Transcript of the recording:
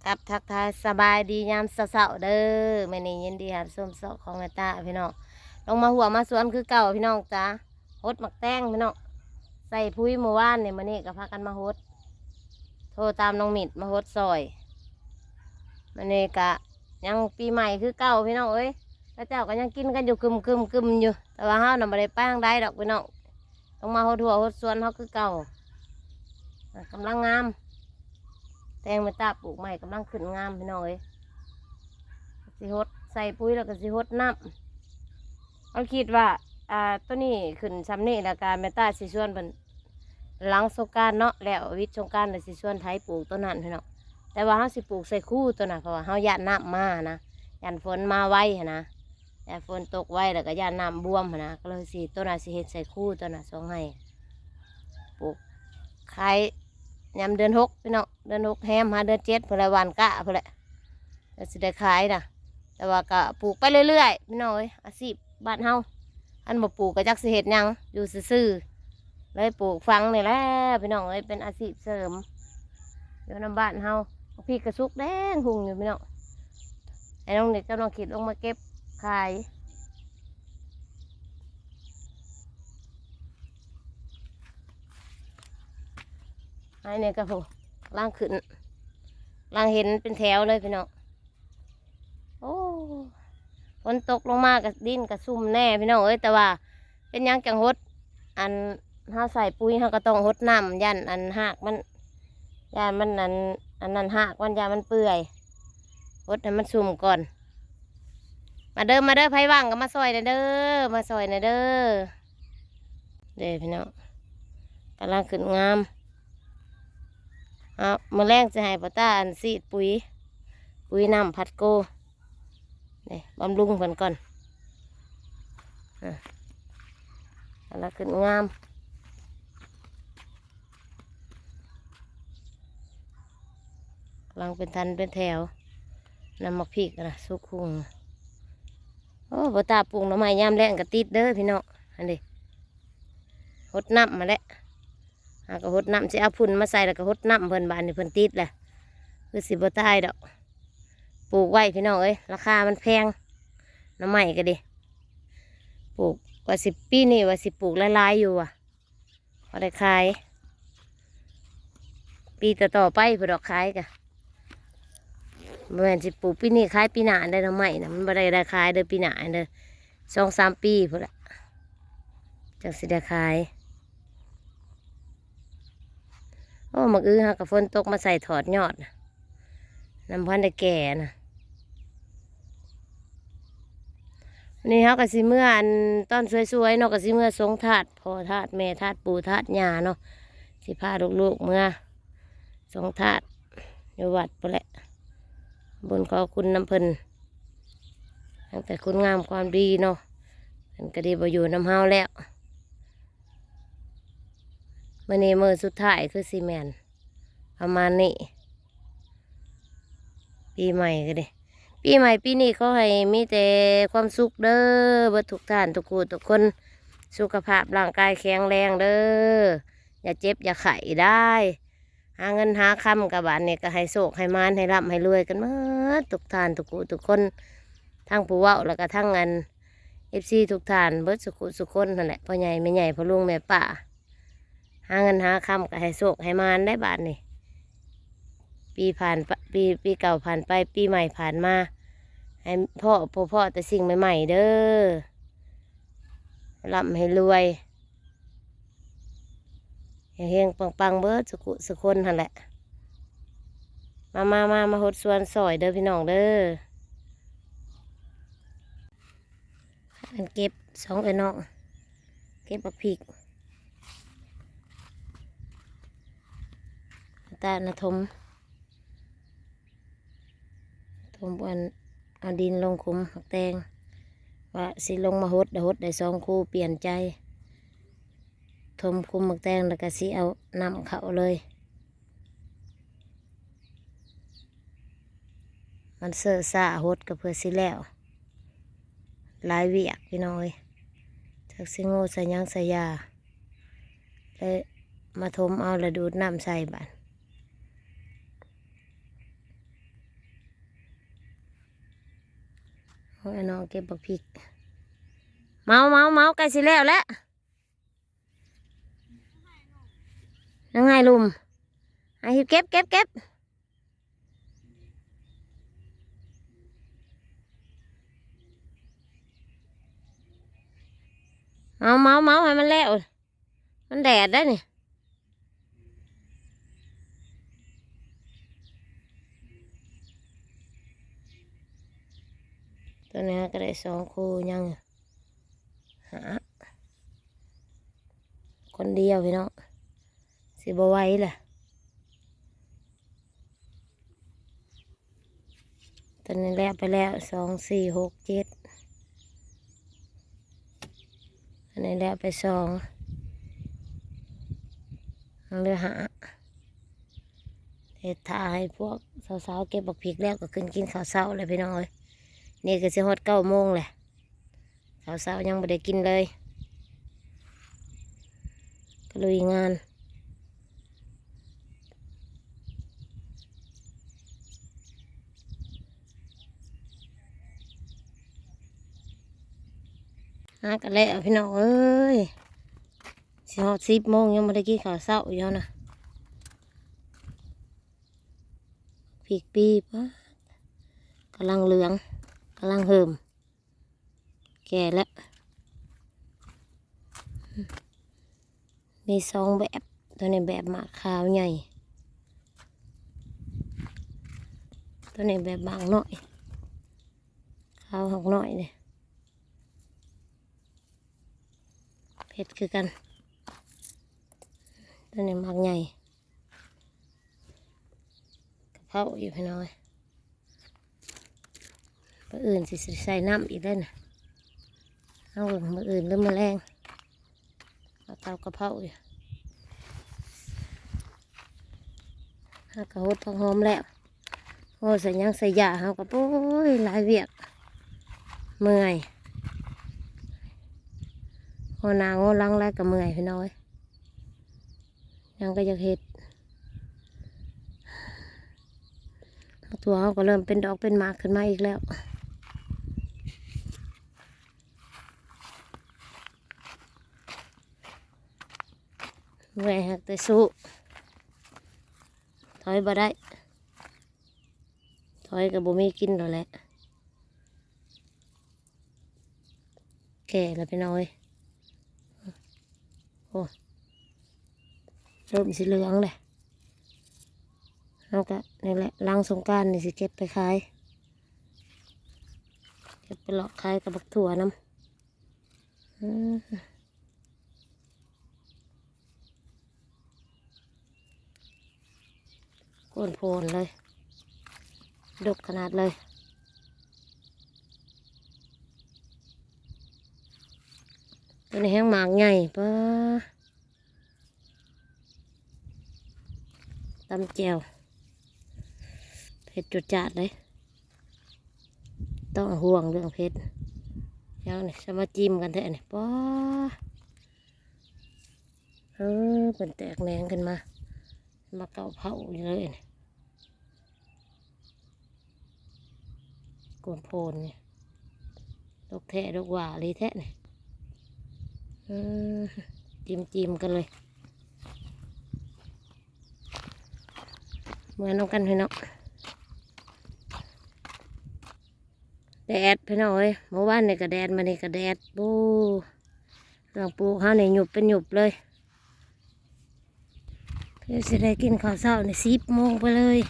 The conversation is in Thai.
กับทักทายสบายดียามเช้าๆเด้อมื้อนี้ยินดีครับส้มเสาะของแม่ตาพี่น้องลงมาหัวมาสวนคือเก่าพี่น้องจ้าหดหมักแตงพี่น้องใส่พุ้ยเมื่อวานเนี่ยมื้อนี้ก็พากันมาหดโทรตามน้องมิดมาหดซอยมื้อนี้ก็ยังปีใหม่คือเก่าพี่น้องเอ้ยแล้วเจ้าก็ยังกินกันอยู่กึมอยู่แต่ว่าเฮาน่ะบ่ได้ไปทางใดดอกพี่น้องลงมาหดหัวหดสวนเฮาคือเก่ากำลังงามแตงแม่ตาปลูกใหม่กำลังขึ้นงามพี่น้องเอ้ย สิฮดใส่ปุ๋ยแล้วก็สิฮดน้ำเอาคิดว่าตัวนี้ขึ้นซ้ำนี่แล้วการแม่ตาสิชวนเป็นหลังสงกรานต์เนาะแล้ววิทย์สงกรานต์แล้วสิชวนไถปลูกตัวนั้นพี่น้องแต่ว่าเขาสิปลูกใส่คู่ตัวน่ะเพราะว่าเขาหยาดน้ำมานะหยาดฝนมาไว้หั้นนะแต่ฝนตกไว้แล้วก็หยาดน้ำบวมหั้นนะก็เลยสิตัวน่ะสิเฮ็ดใส่คู่ตัวน่ะส่งให้ปลูกขายยามเดือน 6พี่น้องเดือน 6แฮมหาเดือน 7เพื่อไรวันกะเพื่อไรแล้วสิได้ขายน่ะ แต่ว่าก็ปลูกไปเรื่อยๆพี่น้องเอ้ยอาชีพบ้านเฮาอันบ่ปลูกก็จักสิเฮ็ดหยังอยู่ซื่อๆเลยปลูกฟังนี่แหละพี่น้องเอ้ยเป็นอาชีพเสริมอยู่นำบ้านเฮาพี่กระซุกแดงหุ่งอยู่พี่น้องไอ้น้องเด็กกำลังคิดลงมาเก็บขายไอ้เนี่ยก็โหล่างขึ้นล่างเห็นเป็นแถวเลยพี่น้องโอ้ ฝนตกลงมากับดินกับซุ่มแน่พี่น้องเอ้ยแต่ว่าเป็นหยังจังหดอันเฮาใส่ปุ๋ยเฮาก็ต้องหดน้ำยันอันหากมันยันมันอันนั้นหากมันยันมันเปื่อยหดให้มันซุ่มก่อนมาเด้อไผว่างก็มาซอยหน่อยเด้อมาซอยหน่อยเด้อเด้อพี่น้องกำลังขึ้นงามเอามื้อแรงจะให้ป้าตาอันซีดปุ๋ยน้ำพัดโกนี่บำรุงเพิ่นก่อนกำลังขึ้นงามกำลังเป็นทันเป็นแถวนำมาพริกนะสุกคุงโอ้บ่ตาปลูกหน่อไม้ยามแรงก็ติดเด้อพี่น้องอันนี้หดน้ำมาแล้วก็หดน้ำสิเอาพุ่นมาใส่แล้วก็หดน้ำเพิ่นบานนี่เพิ่นติดแหละคือสิบ่ตายดอกปลูกไว้พี่น้องเอ้ยราคามันแพงหน่อไม้ก็ดิปลูกว่า10 ปีนี่ว่าสิปลูกหลายๆอยู่อ่ะพอได้ขายปีต่อๆไปเพื่อดอกขายกะแม่นสิปลูกปีนี้ขายปีหน้าได้หน่อไม้นะมันบ่ได้ขายเด้อปีหน้าเด้อ2-3 ปีพุ่นละจังสิได้ขายโอ้มักฮะกับฝนตกมาใส่ถอดยอดน้ำพันได้แก่นะนี่เขาก็สิเมื่ออันต้นสวยๆเนาะก็สิเมื่อสงถาดพ่อถาดแม่ถาดปู่ถาดย่าเนาะสิพาลูกๆเมื่อสงถาดอยู่วัดไปแหละบนขอคุณน้ำเพิ่นตั้งแต่คุณงามความดีเนาะเพิ่นก็ดีบ่อยู่น้ำเฮาแล้วมื้อนี้มื้อสุดท้ายคือซีแมนประมาณนี้ปีใหม่ก็ดิปีใหม่ปีนี้เขาให้มีแต่ความสุขเด้อเบิดทุกท่านทุกคู่ทุกคนสุขภาพร่างกายแข็งแรงเด้ออย่าเจ็บอย่าไข้ได้หาเงินหาคำกับบ้านเนี่ยก็ให้โชคให้มานให้ร่ำให้รวยกันหมดทุกท่านทุกคู่ทุกคนทั้งผู้เว้าแล้วก็ทั้งFC ทุกท่านเบิดสุขุสุขคนนั่นแหละพ่อใหญ่แม่ใหญ่พ่อลุงแม่ป้าหาเงินหาคำก็ให้โชคให้มานได้บ้านนี่ปีผ่านปีเก่าผ่านไปปีใหม่ผ่านมาให้พ่อแต่สิ่งใหม่ๆเด้อร่ำให้รวยเฮงปังเบิดสุขุสุขคนนั่นแหละมาหดสวนซอยเด้อพี่น้องเด้ออันเก็บ2ไอ้น้องเก็บบักพริกตานะทมอันเอาดินลงคุมผักแตงว่าสิลงมาหดได้2 คู่เปลี่ยนใจทมคุมผักแตงแล้วก็สิเอานำเขาเลยมันเสื่อซาหดก็เพื่อสิแล้วหลายเวียกพี่น้อยจากสิโง่ใส่ยังใส่ยาเลยมาทมเอาแล้วดูดน้ำใส่บาน ห้องไอ้น้องเก็บบักพริกเมาใกล้สิแล้วแหละยังไงลุมไอ้เก็บเมาให้มันแล้วมันแดดได้นี่ตัวนี้ก็ได้2 คู่ยังหาคนเดียวพี่น้องสิบ่ไหวแหละตัวนี้แล้วไปแล้ว2 4 6 7อันนี้แล้วไป2เหลือหาเฮ็ดท่าให้พวกสาวๆเก็บบักพริกแล้วก็ขึ้นกินข้าวเช้าเลยพี่น้องเอ้ยนี่ก็สิฮอด9 โมงแหละสาวๆยังไม่ได้กินเลยก็ลุยงานหากันแล้วพี่น้องเอ้ยสิฮอด10 โมงยังไม่ได้กินข้าวเช้าอยู่นะพริกปีปะกำลังเหลืองกำลังเหิมแก่แล้วมี2 แบบตัวนี้แบบหมากขาวใหญ่ตัวนี้แบบบางหน่อยขาวหักหน่อยเนี่ยเผ็ดคือกันตัวนี้หมากใหญ่กระเพราอยู่พี่น้อยมื้ออื่นสิใส่น้ำอีกได้นะเอามื้ออื่นเริ่มมาแรงเอาเตากระเพราอยู่หากระหดผักหอมแล้วโอ้ใส่ยังใส่ยาเฮากับโอ้ยหลายเวียกเมื่อยโอนาโง่ลังแล้วก็เมื่อยพี่น้อยยังก็อยากเห็ดตัวเขาก็เริ่มเป็นดอกเป็นหมากขึ้นมาอีกแล้วเมื่อยหักแต่สู้ถอยบ่ได้ถอยกับบ่มีกินแล้วแหละแก่แล้วพี่น้อยโอ้เริ่มสีเหลืองเลยเอากะนี่แหละหลังสงกรานต์นี่สิเก็บไปขายเก็บไปหลอกขายกับบักถั่วน้ำโคนโพนเลยดกขนาดเลยตัวนี้แห้งหมากใหญ่ปะตำแจ่วเผ็ดจุดจัดเลยต้องห่วงเรื่องเผ็ดยังนี่จะมาจิ้มกันแท้เนี่ยปะเป็นแตกแหนงขึ้นมาเกาเผาอยู่เลยเนี่ยโกนโพนเนี่ยดกแทะดกหว่าเลยแทะเนี่ยจิ้มกันเลยเหมือนน้องกันพี่น้องแดดพี่น้องเอ้ยเมื่อวานนี่ก็แดดมานี่ก็แดดบูเรื่องปลูกข้าวนี่หยุบเป็นหยุบเลยเพื่อจะได้กินข้าวเช้าใน10 โมงไปเลย